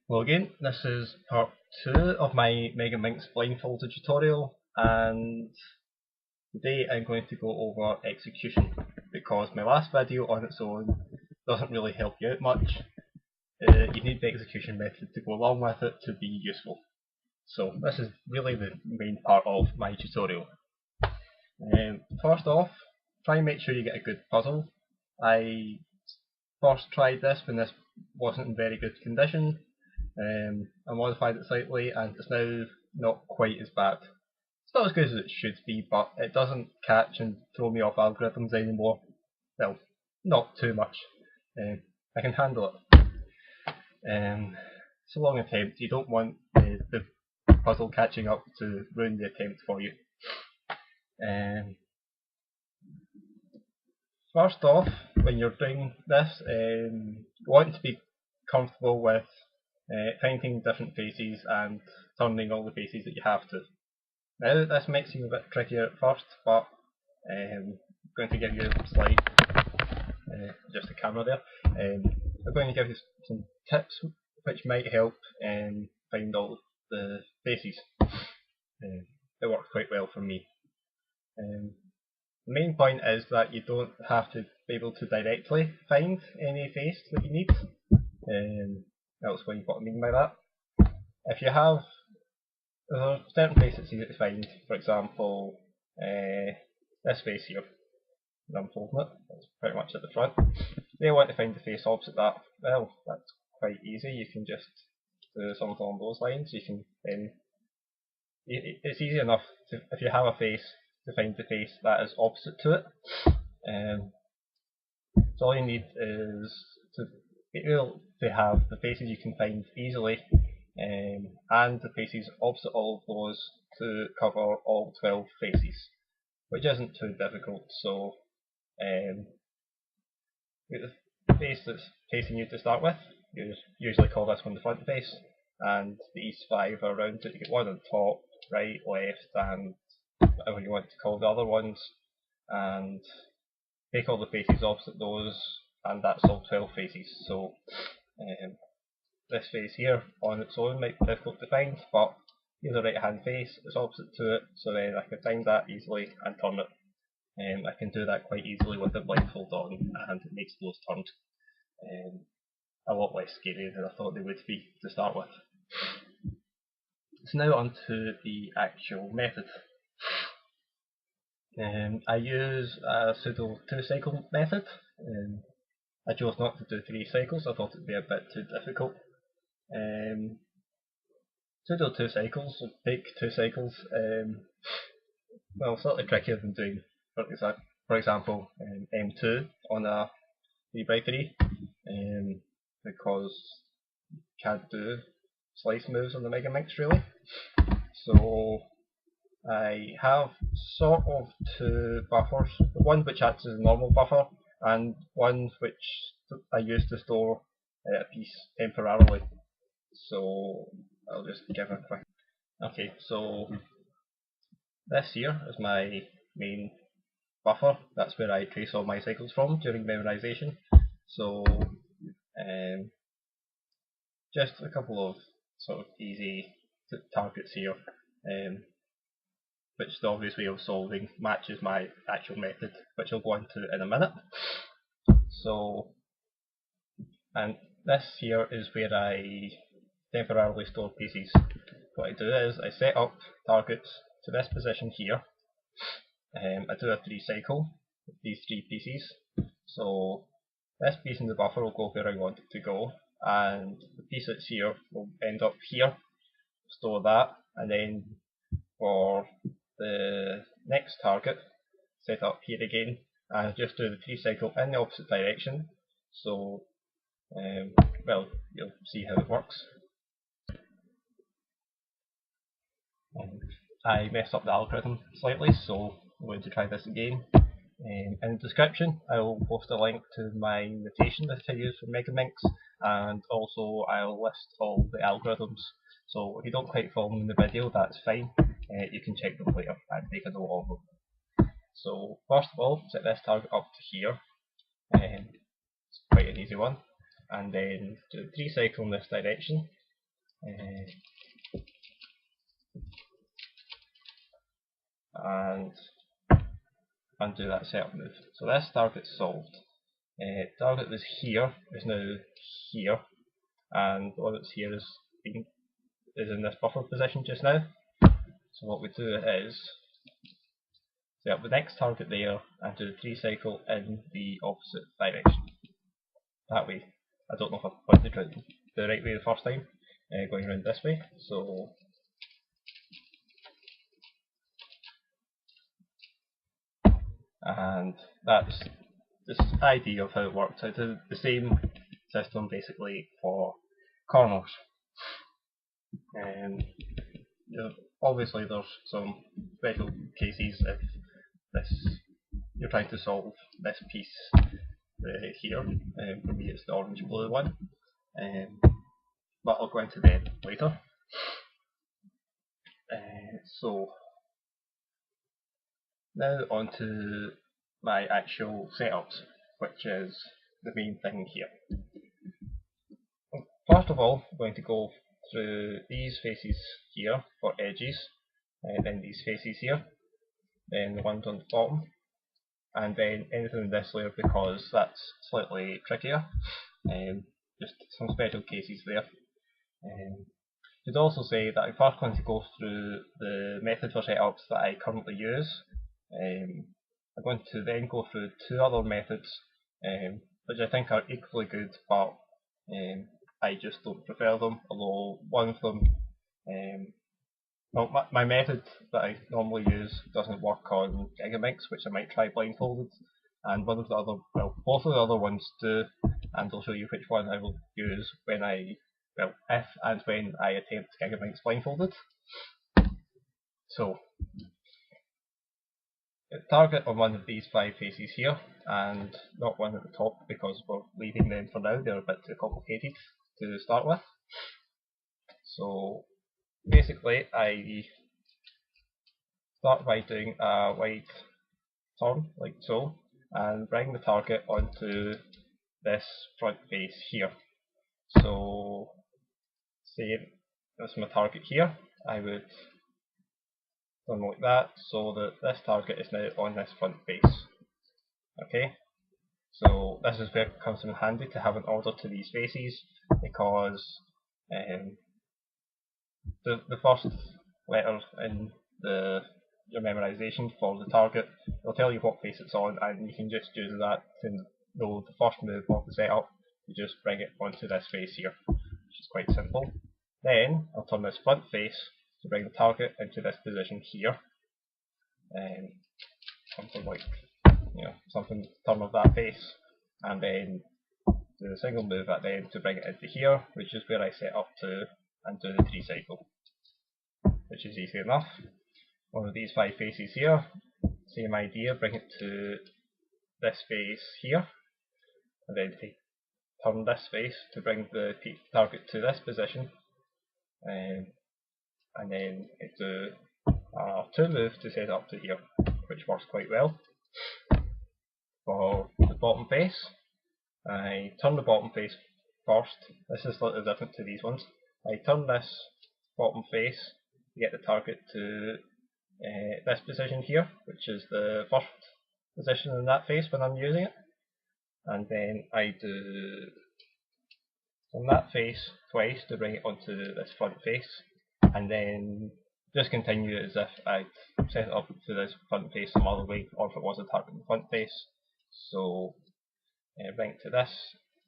Hello again, this is part 2 of my megaMinx blindfolded tutorial, and today I'm going to go over execution because my last video on its own doesn't really help you out much. You need the execution method to go along with it to be useful. So this is really the main part of my tutorial. First off, try and make sure you get a good puzzle. I first tried this when this wasn't in very good condition. I modified it slightly and it's now not quite as bad. It's not as good as it should be, but it doesn't catch and throw me off algorithms anymore. Well, not too much. I can handle it. It's a long attempt. You don't want the puzzle catching up to ruin the attempt for you. First off, when you're doing this, you want to be comfortable with finding different faces and turning all the faces that you have to. Now this might seem a bit trickier at first, but I'm going to give you a slide, just the camera there. I'm going to give you some tips which might help find all the faces. It worked quite well for me. The main point is that you don't have to be able to directly find any face that you need. I'll explain what I mean by that. If you have, there are certain faces that's easy to find. For example, this face here, I'm folding it, it's pretty much at the front. They want to find the face opposite that. Well, that's quite easy. You can just do something along those lines. You can then, it's easy enough to, if you have a face, to find the face that is opposite to it. So all you need is to be able to have the faces you can find easily, and the faces opposite all of those to cover all 12 faces, which isn't too difficult. So the face that's facing you to start with, you usually call this one the front face, and these 5 are around it. You get one on top, right, left, and whatever you want to call the other ones, and take all the faces opposite those, and that's all 12 faces. So this face here on its own might be difficult to find, but here's a right hand face, it's opposite to it, so then I can find that easily and turn it. I can do that quite easily with the blindfold on, and it makes those turns a lot less scary than I thought they would be to start with. So now on to the actual method. I use a pseudo 2-cycle method. I chose not to do 3 cycles, I thought it would be a bit too difficult. Pseudo 2 cycles, so take 2 cycles, well, slightly trickier than doing, for example, M2 on a 3x3, because you can't do slice moves on the megaMinx really. So I have sort of 2 buffers, one which acts as a normal buffer and one which I use to store a piece temporarily. So I'll just give a quick. Okay, so this here is my main buffer. That's where I trace all my cycles from during memorization. So just a couple of sort of easy targets here, which the obvious way of solving matches my actual method, which I'll go into in a minute. So, and this here is where I temporarily store pieces. What I do is I set up targets to this position here. I do a 3 cycle with these 3 pieces. So this piece in the buffer will go where I want it to go, and the piece that's here will end up here. Store that, and then for the next target, set up here again, and just do the 3 cycle in the opposite direction. So, well, you'll see how it works. I messed up the algorithm slightly, so I'm going to try this again. In the description, I will post a link to my notation that I use for megaMinx, and also I'll list all the algorithms. So if you don't quite follow them in the video, that's fine. You can check them later and make a note of them. So first of all, set this target up to here. It's quite an easy one. and then do 3 cycle in this direction. And undo that setup move. So this target's solved. Target that's here is now here, and the one that's here is in this buffer position just now. So what we do is set up the next target there and do the 3 cycle in the opposite direction. That way, I don't know if I pointed the right way the first time, going around this way. So and that's this idea of how it works. I do the same system basically for corners. Obviously there's some special cases if you're trying to solve this piece here. For me it's the orange blue one, but I'll go into them later. So now on to my actual setups, which is the main thing here. First of all, I'm going to go through these faces here for edges, and then these faces here, then the ones on the bottom, and then anything in this layer because that's slightly trickier. Just some special cases there. I'd also say that I'm first going to go through the method for setups that I currently use. I'm going to then go through 2 other methods which I think are equally good, but I just don't prefer them, although one of them, well, my method that I normally use doesn't work on gigaminks, which I might try blindfolded, and one of the other, well, both of the other ones do, and I'll show you which one I will use when if and when I attempt gigaminks blindfolded. So, target on one of these 5 faces here, and not one at the top because we're leaving them for now, they're a bit too complicated to start with. So basically I start by doing a wide turn like so and bring the target onto this front face here. So say that's my target here, I would turn like that so that this target is now on this front face. Okay, so this is where it comes in handy to have an order to these faces, because the first letter in your memorization for the target will tell you what face it's on, and you can just use that to know the first move of the setup. You just bring it onto this face here, which is quite simple. Then I'll turn this front face to bring the target into this position here. Something like, something turn of that face, and then do a single move at the end to bring it into here, which is where I set up to and do the 3 cycle, which is easy enough. One of these 5 faces here, same idea, bring it to this face here, and then turn this face to bring the target to this position, and then do a 2 move to set up to here, which works quite well. For the bottom face, I turn the bottom face first. This is slightly different to these ones. I turn this bottom face to get the target to this position here, which is the first position in that face when I'm using it, and then I do on that face twice to bring it onto this front face, and then just continue as if I'd set it up to this front face some other way, or if it was a target in the front face. So bring it to this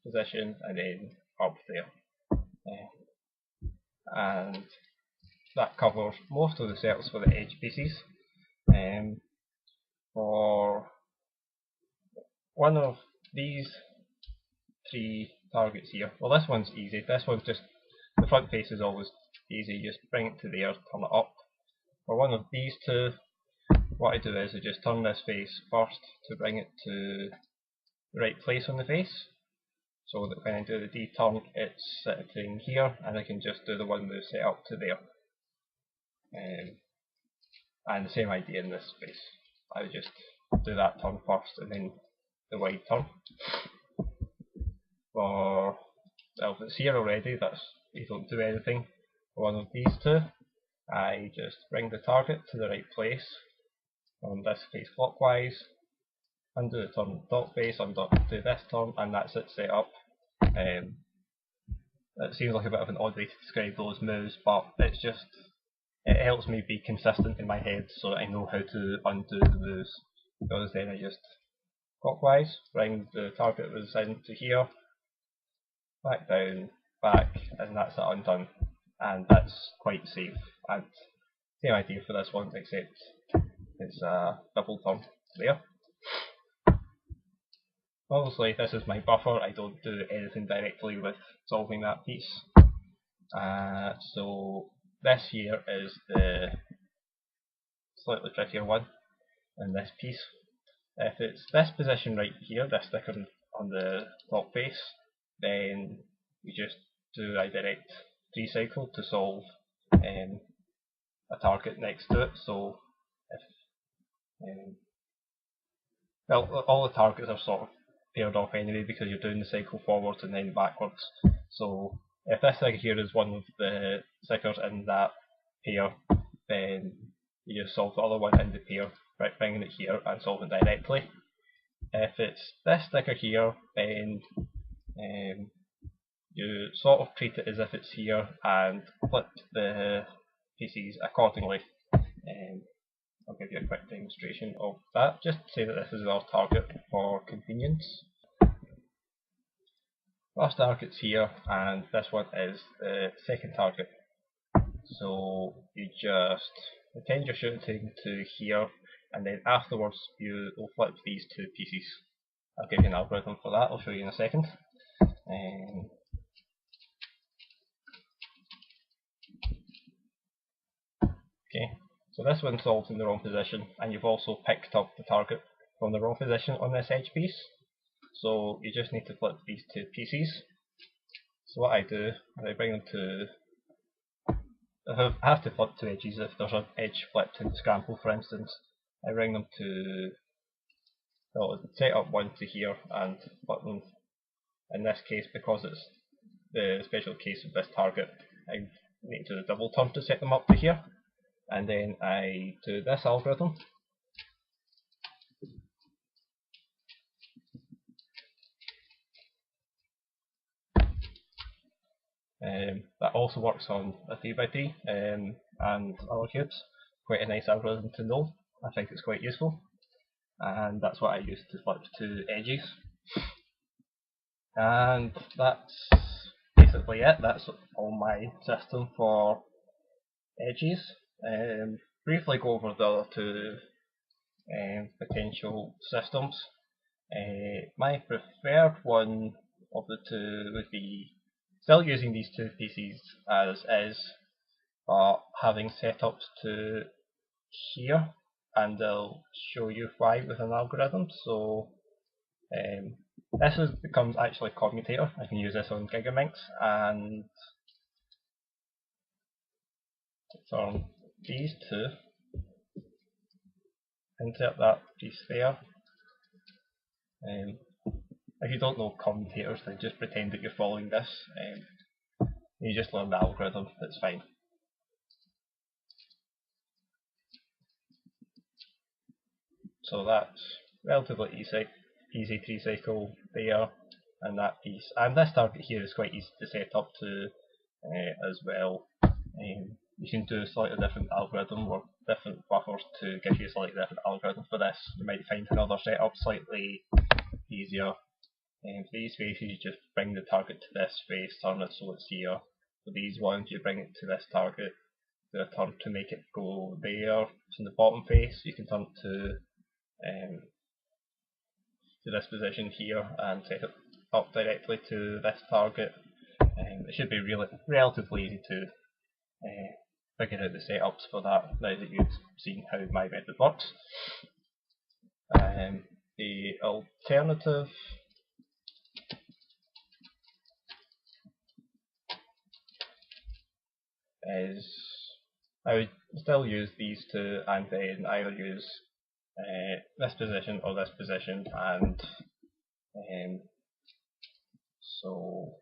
position and then up there, and that covers most of the setups for the edge pieces. For one of these 3 targets here, well, this one's easy. This one's just, the front face is always easy, just bring it to there, turn it up. For one of these 2, what I do is I just turn this face first to bring it to the right place on the face, so that when I do the D turn it's sitting here and I can just do the 1 move set up to there. And the same idea in this face, I would just do that turn first and then the wide turn. For So if it's here already, you don't do anything for one of these two. I just bring the target to the right place on this face clockwise, undo the turn dot face, undo this turn, and that's it set up. It seems like a bit of an odd way to describe those moves, but it helps me be consistent in my head so that I know how to undo the moves. Because then I just clockwise, bring the target was into here, back down, back, and that's it undone. And that's quite safe. And same idea for this one, except it's a double turn there. Obviously this is my buffer, I don't do anything directly with solving that piece. So this here is the slightly trickier one in this piece. If it's this position right here, this sticker on the top face, then we just do a direct recycle to solve a target next to it. So if well, all the targets are sort of paired off anyway because you're doing the cycle forwards and then backwards. So if this thing here is one of the stickers in that pair, then you just solve the other one in the pair, bringing it here and solving directly. If it's this sticker here, then you sort of treat it as if it's here and flip the pieces accordingly. I'll give you a quick demonstration of that, just to say that this is our target for convenience. First target's here, and this one is the second target. So you just pretend you're shooting to here, and then afterwards you will flip these two pieces. I'll give you an algorithm for that, I'll show you in a second. Okay, so this one solves in the wrong position, and you've also picked up the target from the wrong position on this edge piece. So you just need to flip these two pieces. So what I do is I bring them to, I have to flip two edges if there's an edge flipped into scramble for instance. I bring them to, well, set up one to here and flip them. In this case, because it's the special case of this target, I need to do the double turn to set them up to here. And then I do this algorithm. That also works on a 3x3 and other cubes. Quite a nice algorithm to know. I think it's quite useful. And that's what I use to flip two edges. And that's basically it. That's all my system for edges. Briefly go over the other two potential systems. My preferred one of the two would be still using these two pieces as is, but having setups to here, and I'll show you why with an algorithm. So this becomes actually a commutator. I can use this on Gigaminx and turn these two, insert that piece there. If you don't know commutators, then just pretend that you're following this. You just learn the algorithm, that's fine. So that's relatively easy to recycle there and that piece. And this target here is quite easy to set up to as well. You can do a slightly different algorithm or different buffers to give you a slightly different algorithm for this. You might find another setup slightly easier. For these faces you just bring the target to this face, turn it so it's here. For these ones you bring it to this target, do a turn to make it go there. It's in the bottom face, you can turn it to this position here and set it up directly to this target. It should be relatively easy to figure out the setups for that now that you've seen how my method works. The alternative is I would still use these two and then either use this position or this position, and so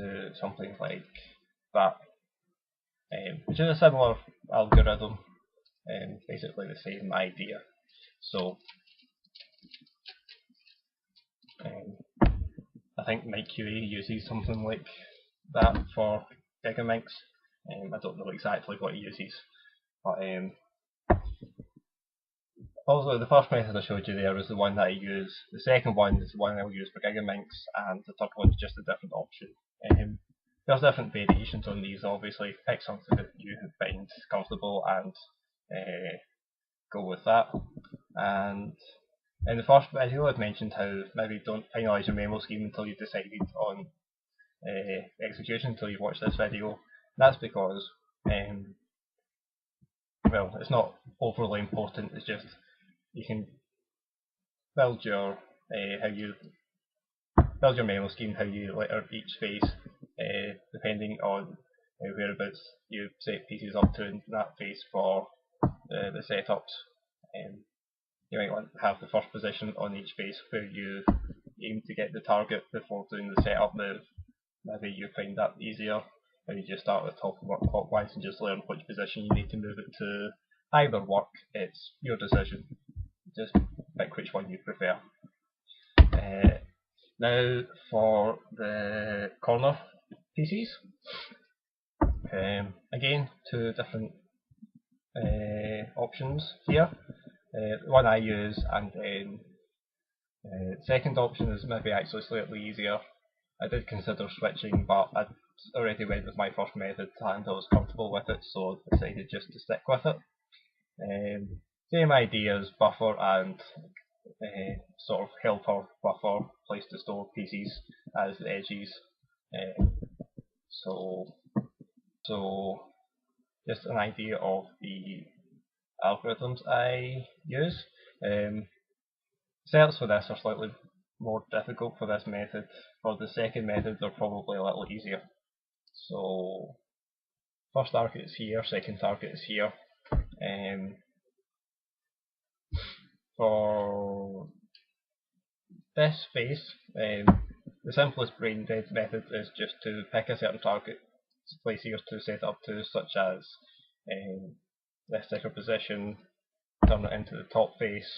do something like that, which is a similar algorithm, basically the same idea. So I think MikeQA uses something like that for gigaminx. I don't know exactly what he uses, but also the first method I showed you there was the one that I use. The second one is the one I'll use for gigaminx, and the third one is just a different option. There's different variations on these, obviously. Pick something that you find comfortable and go with that. And in the first video I'd mentioned how maybe don't finalise your memo scheme until you've decided on execution, until you've watched this video. That's because, well, it's not overly important, it's just you can build your build your memo scheme, how you letter each phase, depending on whereabouts you set pieces up to in that phase for the setups. You might want to have the first position on each phase where you aim to get the target before doing the setup move. Maybe you find that easier, or you just start at the top and work clockwise and just learn which position you need to move it to. Either work, it's your decision. Just pick which one you prefer. Now for the corner pieces. Again, two different options here. The one I use, and then second option is maybe actually slightly easier. I did consider switching, but I'd already went with my first method and I was comfortable with it, so I decided just to stick with it. Same idea as buffer and sort of helper buffer, place to store pieces as the edges. So just an idea of the algorithms I use. Setups for this are slightly more difficult for this method. For the second method they're probably a little easier. So first target is here, second target is here. For this phase, the simplest brain dead method is just to pick a certain target place here to set up to, such as this sticker position, turn it into the top face,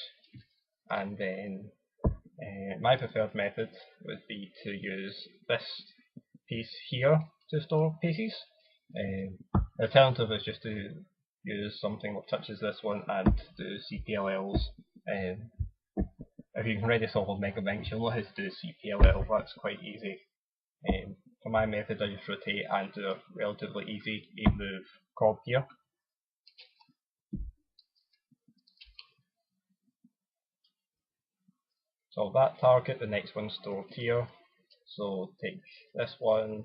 and then my preferred method would be to use this piece here to store pieces. The alternative is just to use something that touches this one and do CPLLs. If you can already solve megaBLD, you'll know how to do CPLL, that's quite easy. For my method I just rotate and do a relatively easy 8 move cob here. So that target, the next one stored here. So take this one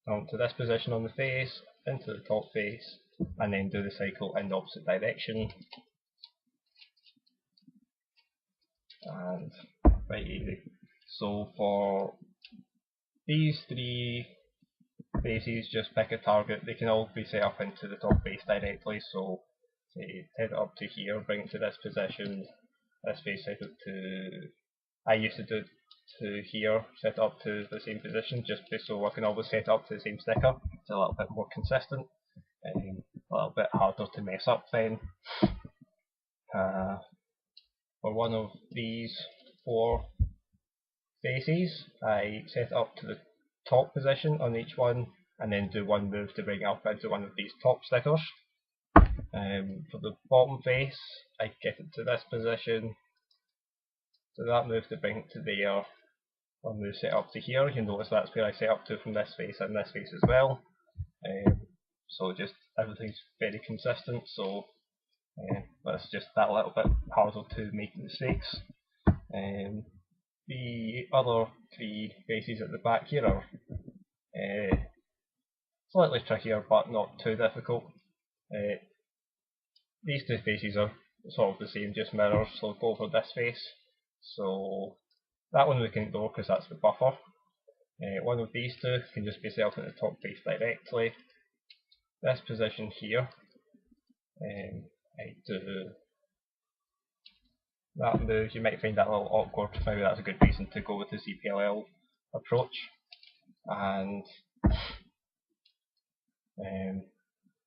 to this position on the face, into the top face, and then do the cycle in the opposite direction. And quite easy. So for these three faces, just pick a target. They can all be set up into the top face directly. So say head it up to here, bring it to this position. This face set it to, I used to do it to here, set up to the same position, just so I can always set up to the same sticker. It's a little bit more consistent, a little bit harder to mess up then. For one of these 4 faces, I set up to the top position on each one, and then do one move to bring it up into one of these top stickers. For the bottom face, I get it to this position, so that move to bring it to there, one move set up to here. You notice that's where I set up to from this face and this face as well. So just everything's very consistent, so that's just that little bit harder to make mistakes. The other 3 faces at the back here are slightly trickier but not too difficult. These 2 faces are sort of the same, just mirrors, so go for this face. So that one we can ignore because that's the buffer. One of these 2 can just be set up in the top face directly. This position here, I do that move. You might find that a little awkward, maybe that's a good reason to go with the CPLL approach. and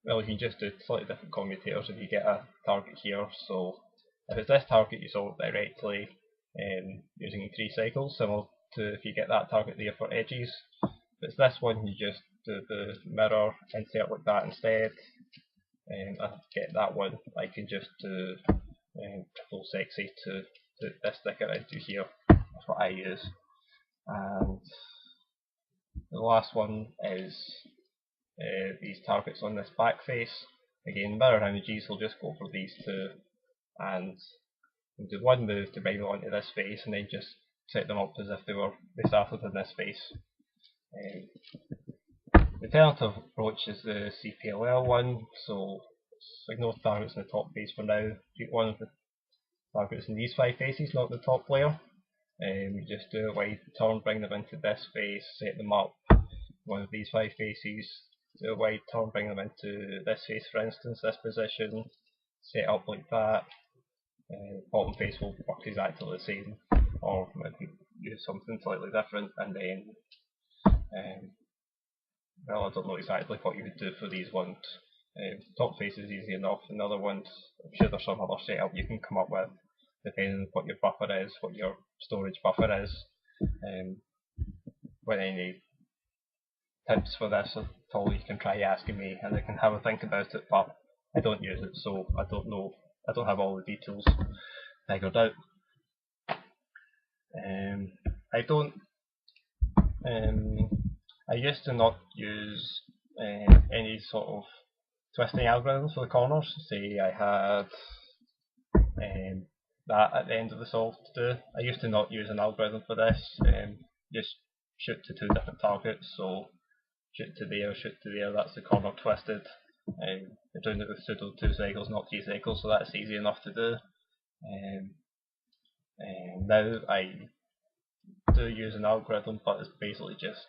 well, you can just do slightly different commutators if you get a target here. So if it's this target, you solve it directly using 3 cycles, similar to if you get that target there for edges. If it's this one, you just do the mirror insert like that instead. I get that one, I can just do triple sexy to put this sticker into here. That's what I use. And the last one is these targets on this back face. Again, mirror images, will just go for these two, and do one move to bring them onto this face, and then just set them up as if they started in this face. The alternative approach is the CPLL one, so ignore targets in the top face for now. Keep one of the targets in these 5 faces, not the top layer. You just do a wide turn, bring them into this face, set them up. One of these 5 faces, do a wide turn, bring them into this face, for instance, this position, set up like that. Bottom face will work exactly the same, or maybe use something slightly different, and then well, I don't know exactly what you would do for these ones. Top face is easy enough, and the other ones, I'm sure there's some other setup you can come up with, depending on what your buffer is, what your storage buffer is. With any tips for this at all, you can try asking me, and I can have a think about it, but I don't use it, so I don't know, I don't have all the details figured out. I don't I used to not use any sort of twisting algorithms for the corners. Say I had that at the end of the solve to do. I used to not use an algorithm for this, just shoot to 2 different targets, so shoot to there, that's the corner twisted. You're doing it with pseudo 2 cycles, not 3 cycles, so that's easy enough to do. Now I do use an algorithm, but it's basically just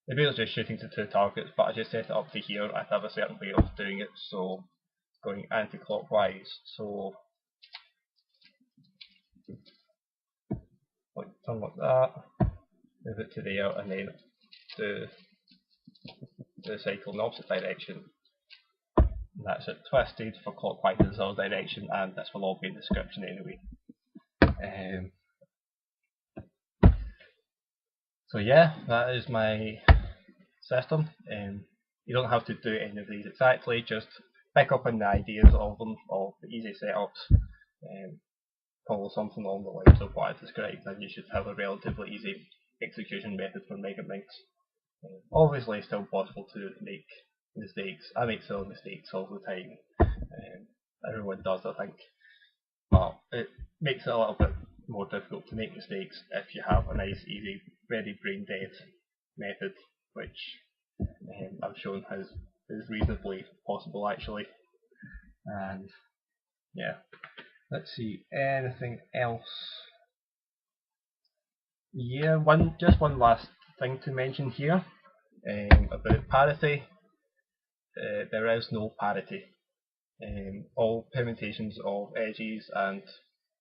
just shooting to 2 targets, but I just set it up to here. I have a certain way of doing it, so going anti-clockwise. So like turn like that, move it to there, and then do the cycle in the opposite direction. And that's it, twisted for clockwise in the other direction, and this will all be in the description anyway. So yeah, that is my system. You don't have to do any of these exactly, just pick up on the ideas of them, of the easy setups, follow something along the lines of what I described, and you should have a relatively easy execution method for megaminx. Obviously it's still possible to make mistakes. I make silly mistakes all the time. Everyone does, I think. But it makes it a little bit more difficult to make mistakes if you have a nice, easy, ready brain dead method, which I've shown is reasonably possible actually. And yeah, let's see, anything else? Yeah, just one last thing to mention here about parity. There is no parity. All permutations of edges and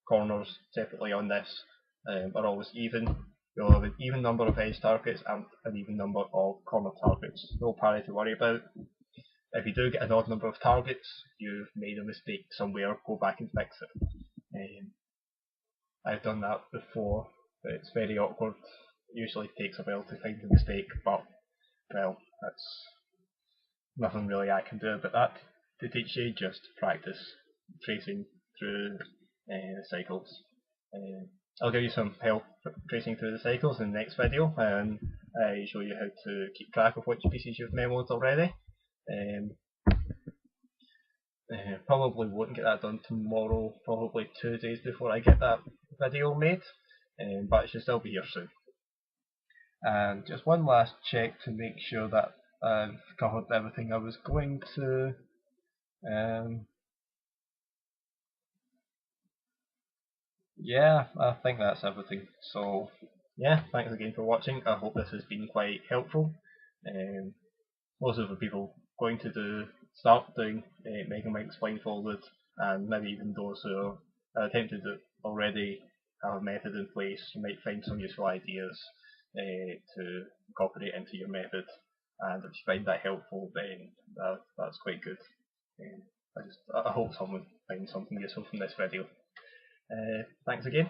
corners separately on this are always even. You'll have an even number of edge targets and an even number of corner targets. No parity to worry about. If you do get an odd number of targets, you've made a mistake somewhere, go back and fix it. I've done that before. It's very awkward. Usually takes a while to find the mistake, but well, that's nothing really I can do about that to teach you. Just practice tracing through the cycles. I'll give you some help tracing through the cycles in the next video, and I show you how to keep track of which pieces you've memoed already. Probably won't get that done tomorrow, probably 2 days before I get that video made, but it should still be here soon. And just one last check to make sure that I've covered everything I was going to. Yeah, I think that's everything. So yeah, thanks again for watching. I hope this has been quite helpful. Most of the people going to start doing megaminx blindfolded, and maybe even those who have attempted it already have a method in place, you might find some useful ideas. to incorporate into your method. And if you find that helpful, then that's quite good. I hope someone finds something useful from this video. Thanks again.